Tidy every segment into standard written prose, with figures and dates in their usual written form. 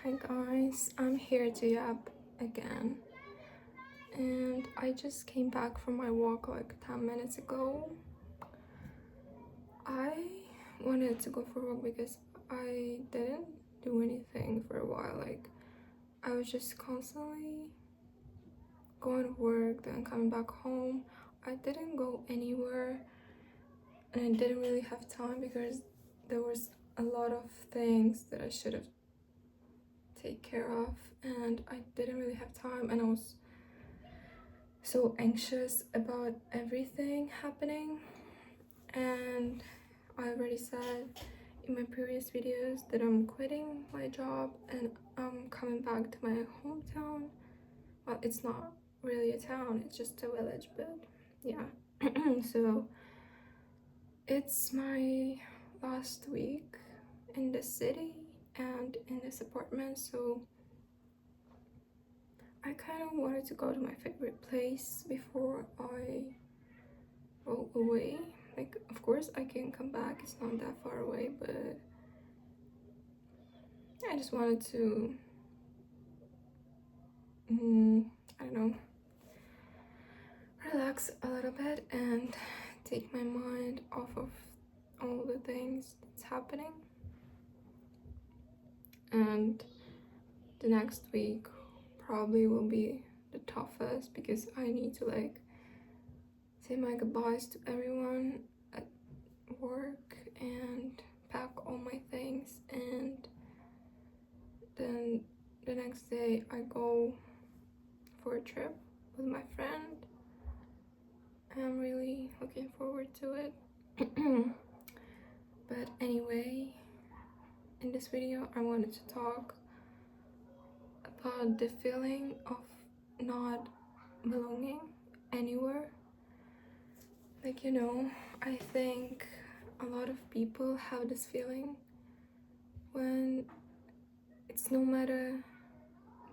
Hi guys, I'm here to yap again, and I just came back from my walk like 10 minutes ago. I wanted to go for a walk because I didn't do anything for a while. Like, I was just constantly going to work, then coming back home. I didn't go anywhere, and I didn't really have time because there was a lot of things that I should have take care of, and I didn't really have time, and I was so anxious about everything happening. And I already said in my previous videos that I'm quitting my job and I'm coming back to my hometown. Well, it's not really a town, it's just a village, but yeah. So it's my last week in the city and in this apartment, so I kind of wanted to go to my favorite place before I go away. Like, of course I can come back, it's not that far away, but I just wanted to I don't know, relax a little bit and take my mind off of all the things that's happening. And the next week probably will be the toughest because I need to like say my goodbyes to everyone at work and pack all my things, and then the next day I go for a trip with my friend. I'm really looking forward to it. But anyway, in this video I wanted to talk about the feeling of not belonging anywhere. Like, I think a lot of people have this feeling when it's no matter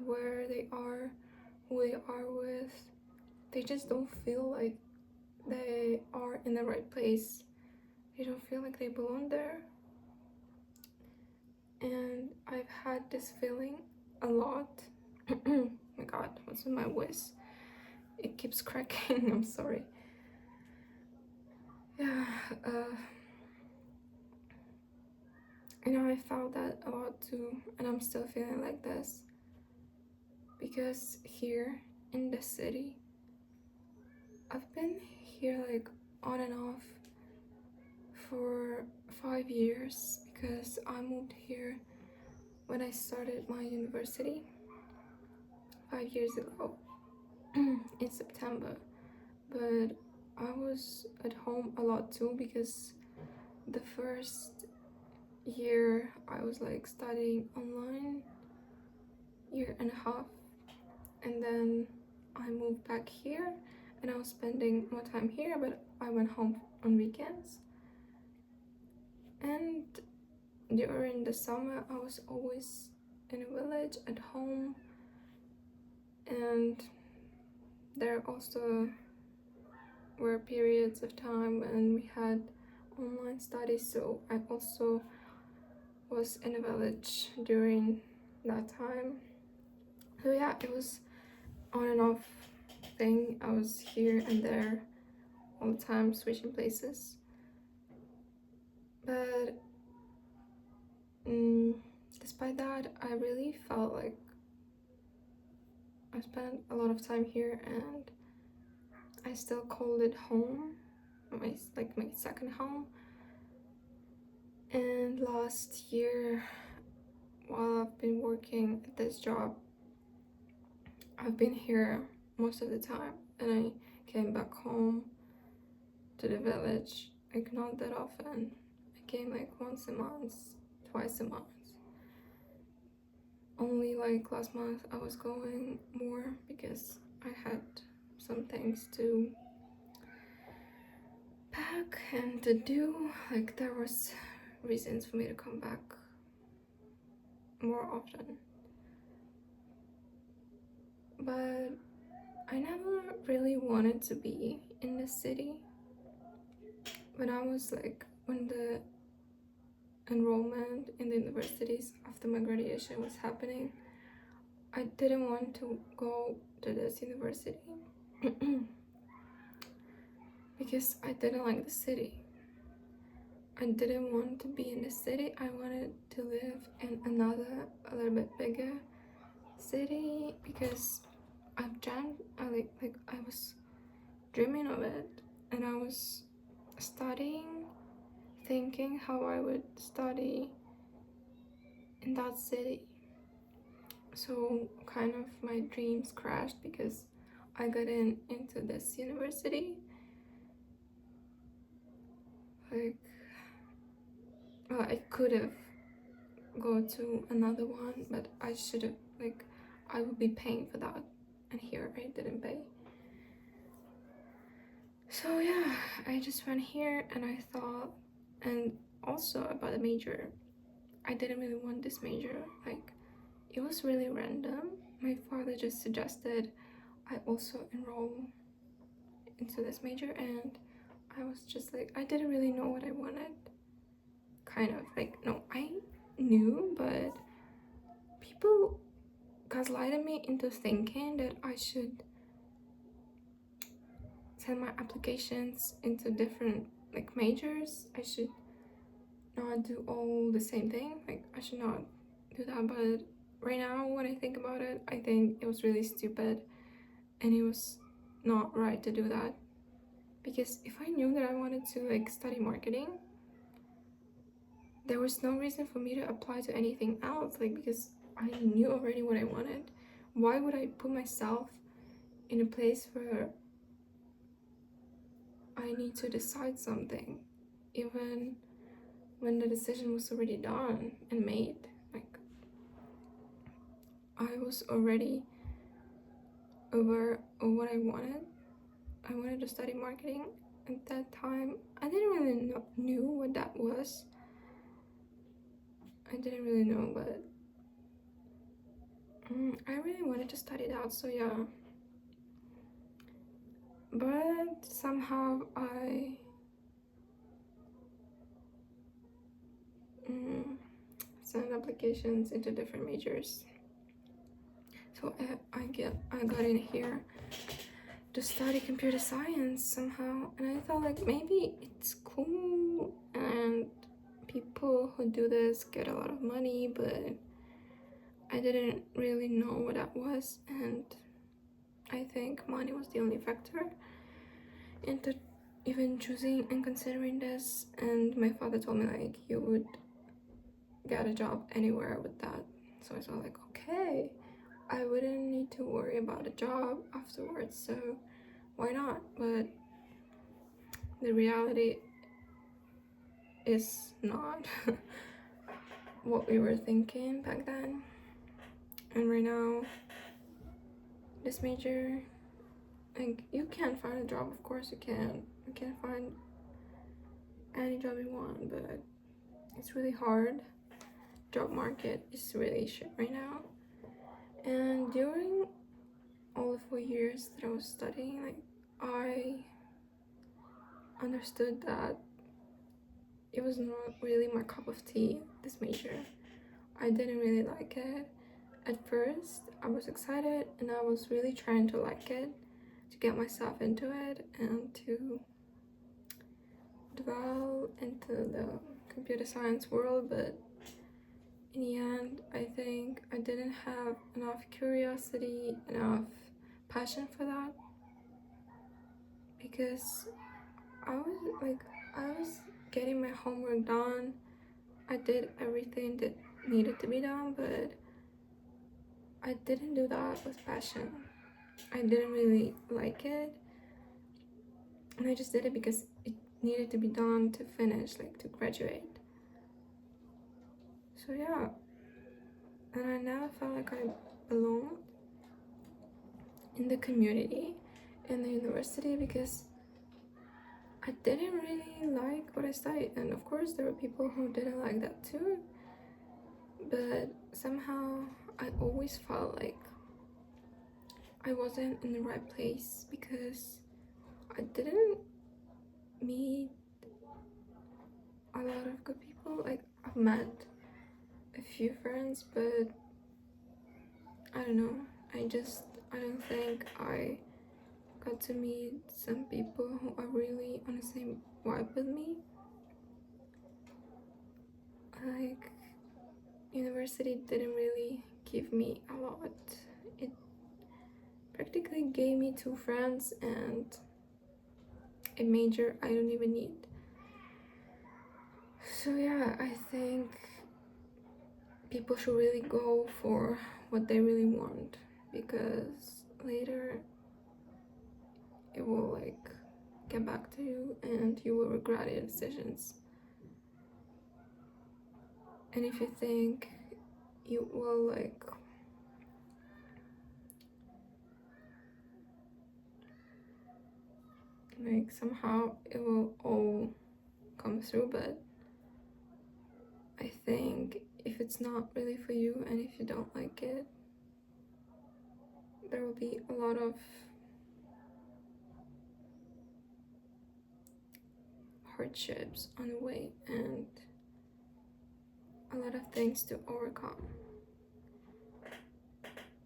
where they are, who they are with, they just don't feel like they are in the right place. They don't feel like they belong there. And I've had this feeling a lot. Oh my god, what's with my voice? It keeps cracking. I'm sorry. Yeah, I felt that a lot too, and I'm still feeling like this because here in the city, I've been here like on and off for 5 years because I moved here when I started my university 5 years ago in September. But I was at home a lot too because the first year I was like studying online, year and a half, and then I moved back here and I was spending more time here, but I went home on weekends. And during the summer I was always in a village at home, and there also were periods of time when we had online studies, so I also was in a village during that time. So yeah, it was on and off thing. I was here and there all the time, switching places. But despite that, I really felt like I spent a lot of time here, and I still called it home, my second home. And last year, while I've been working at this job, I've been here most of the time, and I came back home to the village like not that often. I came like once a month, twice a month. Only like last month I was going more because I had some things to pack and to do. Like, there was reasons for me to come back more often. But I never really wanted to be in the city. When I was like, when the enrollment in the universities after my graduation was happening, I didn't want to go to this university because I didn't like the city. I didn't want to be in the city. I wanted to live in another, a little bit bigger city because I was dreaming of it, and I was studying, thinking how I would study in that city. So kind of my dreams crashed because I got into this university. Like, well, I could have go to another one, but I should have, like, I would be paying for that, and here I didn't pay. So yeah, I just went here, and I thought, and also about the major, I didn't really want this major. Like, it was really random. My father just suggested I also enroll into this major, and I was just like, I didn't really know what I wanted. Kind of like, no, I knew, but people gaslighted me into thinking that I should send my applications into different like majors. I should not do all the same thing. Like, I should not do that. But right now, when I think about it, I think it was really stupid, and it was not right to do that. Because if I knew that I wanted to like study marketing, there was no reason for me to apply to anything else. Like, because I knew already what I wanted. Why would I put myself in a place where I need to decide something, even when the decision was already done and made? Like, I was already aware of what I wanted. I wanted to study marketing. At that time, I didn't really knew what that was. I didn't really know, but I really wanted to study that, so yeah. But somehow I sent applications into different majors. So I got in here to study computer science somehow, and I thought like maybe it's cool and people who do this get a lot of money, but I didn't really know what that was, and I think money was the only factor into even choosing and considering this. And my father told me like, you would get a job anywhere with that. So I was like, okay, I wouldn't need to worry about a job afterwards, so why not? But the reality is not what we were thinking back then. And right now, this major, like, you can find a job, of course you can. You can find any job you want, but it's really hard. Job market is really shit right now. And during all the 4 years that I was studying, like, I understood that it was not really my cup of tea, this major. I didn't really like it. At first, I was excited and I was really trying to like it, to get myself into it and to dwell into the computer science world, but in the end, I think I didn't have enough curiosity, enough passion for that, because I was getting my homework done. I did everything that needed to be done, but I didn't do that with passion. I didn't really like it, and I just did it because it needed to be done to finish, like to graduate. So yeah, and I never felt like I belonged in the community, in the university, because I didn't really like what I studied. And of course there were people who didn't like that too, but somehow I always felt like I wasn't in the right place because I didn't meet a lot of good people. Like, of met a few friends, but I don't know. I don't think I got to meet some people who are really on the same vibe with me. Like, university didn't really give me a lot. It practically gave me 2 friends and a major I don't even need. So yeah, I think people should really go for what they really want, because later it will like get back to you and you will regret your decisions. And if you think you will like somehow it will all come through, but I think if it's not really for you and if you don't like it, there will be a lot of hardships on the way and a lot of things to overcome.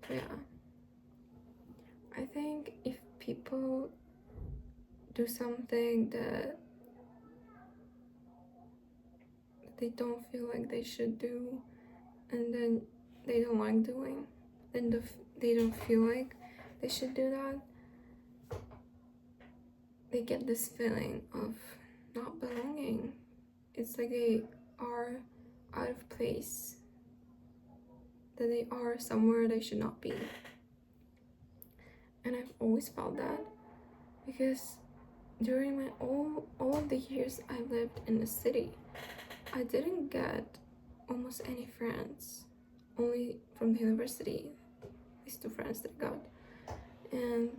So yeah, I think if people do something that they don't feel like they should do, and then they don't like doing, then they don't feel like they should do that, they get this feeling of not belonging. It's like they are out of place, that they are somewhere they should not be. And I've always felt that, because during my all of the years I lived in the city, I didn't get almost any friends, only from the university, these 2 friends that I got. And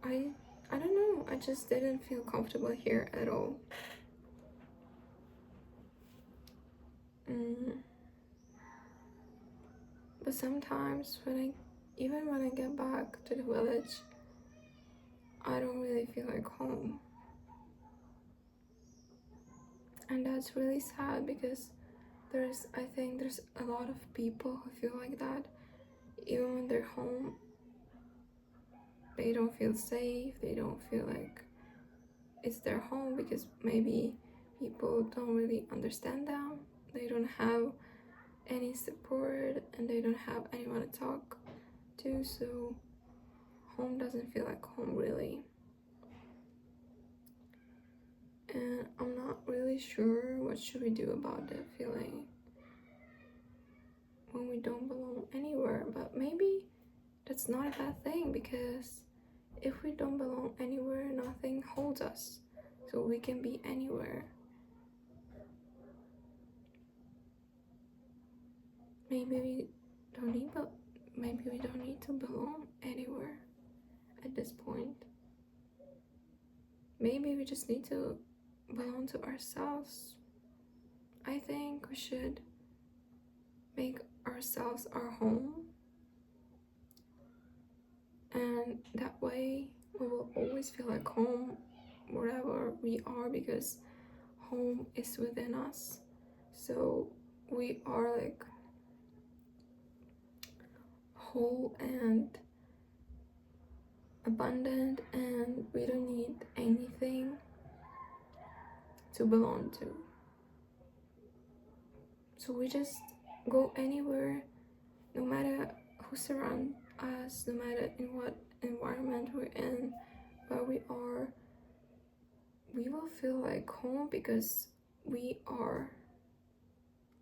I don't know, I just didn't feel comfortable here at all. But sometimes even when I get back to the village, I don't really feel like home. And that's really sad, because I think there's a lot of people who feel like that. Even when they're home, they don't feel safe, they don't feel like it's their home, because maybe people don't really understand them, they don't have any support, and they don't have anyone to talk to, so home doesn't feel like home really. And I'm not really sure what should we do about that feeling when we don't belong anywhere. But maybe that's not a bad thing, because if we don't belong anywhere, nothing holds us, so we can be anywhere. Maybe we don't need to belong anywhere at this point. Maybe we just need to belong to ourselves. I think we should make ourselves our home, and that way we will always feel like home wherever we are, because home is within us. So we are like whole and abundant, and we don't need anything to belong to. So we just go anywhere, no matter who surrounds us, no matter in what environment we're in, where we are, we will feel like home, because we are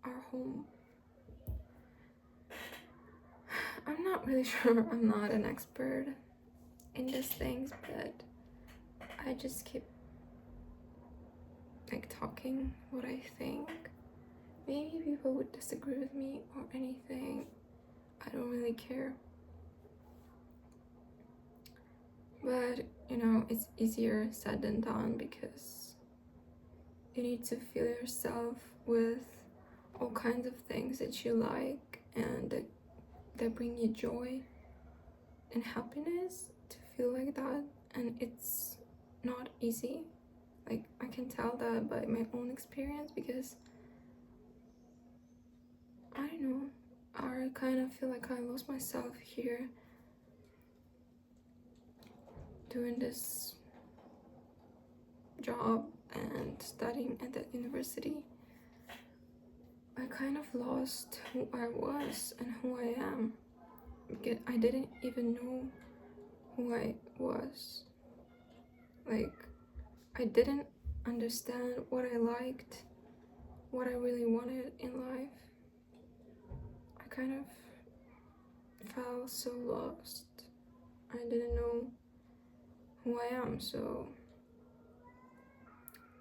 our home. I'm not really sure, I'm not an expert in these things, but I just keep like talking what I think. Maybe people would disagree with me or anything, I don't really care. But you know, it's easier said than done, because you need to fill yourself with all kinds of things that you like and that bring you joy and happiness, to feel like that. And it's not easy. Like, I can tell that by my own experience, because I don't know, I kind of feel like I lost myself here doing this job and studying at that university. I kind of lost who I was and who I am, because I didn't even know who I was. Like, I didn't understand what I liked, what I really wanted in life. I kind of felt so lost. I didn't know who I am, so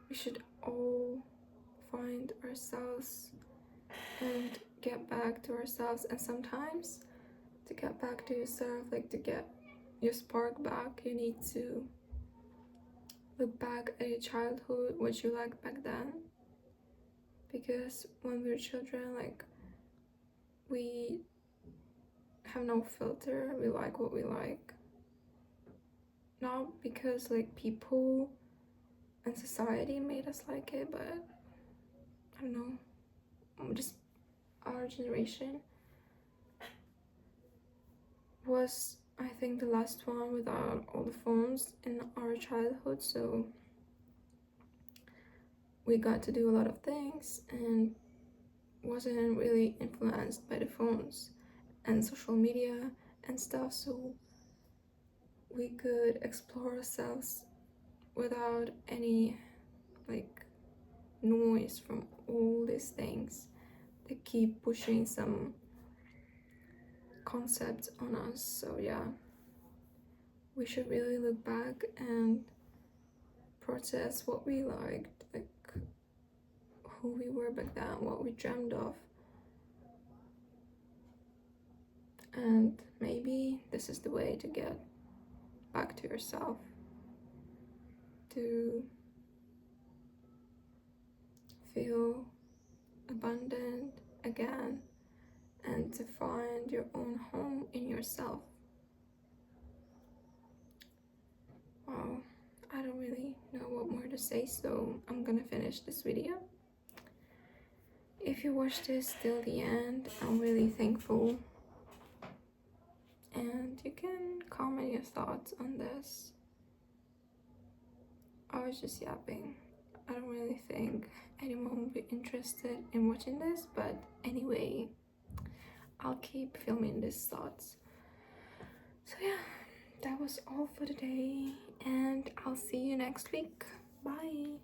we should all find ourselves and get back to ourselves. And sometimes to get back to yourself, like to get your spark back, you need to look back at your childhood, what you liked back then. Because when we're children, like, we have no filter, we like what we like. Not because like people and society made us like it, but I don't know, just our generation was, I think, the last one without all the phones in our childhood, so we got to do a lot of things and wasn't really influenced by the phones and social media and stuff, so we could explore ourselves without any like noise from all these things that keep pushing some concepts on us. So yeah, we should really look back and process what we liked, like who we were back then, what we dreamed of. And maybe this is the way to get back to yourself, to feel abundant again, and to find your own home in yourself. Wow, I don't really know what more to say, so I'm gonna finish this video. If you watched this till the end, I'm really thankful. And you can comment your thoughts on this. I was just yapping. I don't really think anyone will be interested in watching this, but anyway, I'll keep filming these thoughts. So yeah, that was all for today, and I'll see you next week. Bye.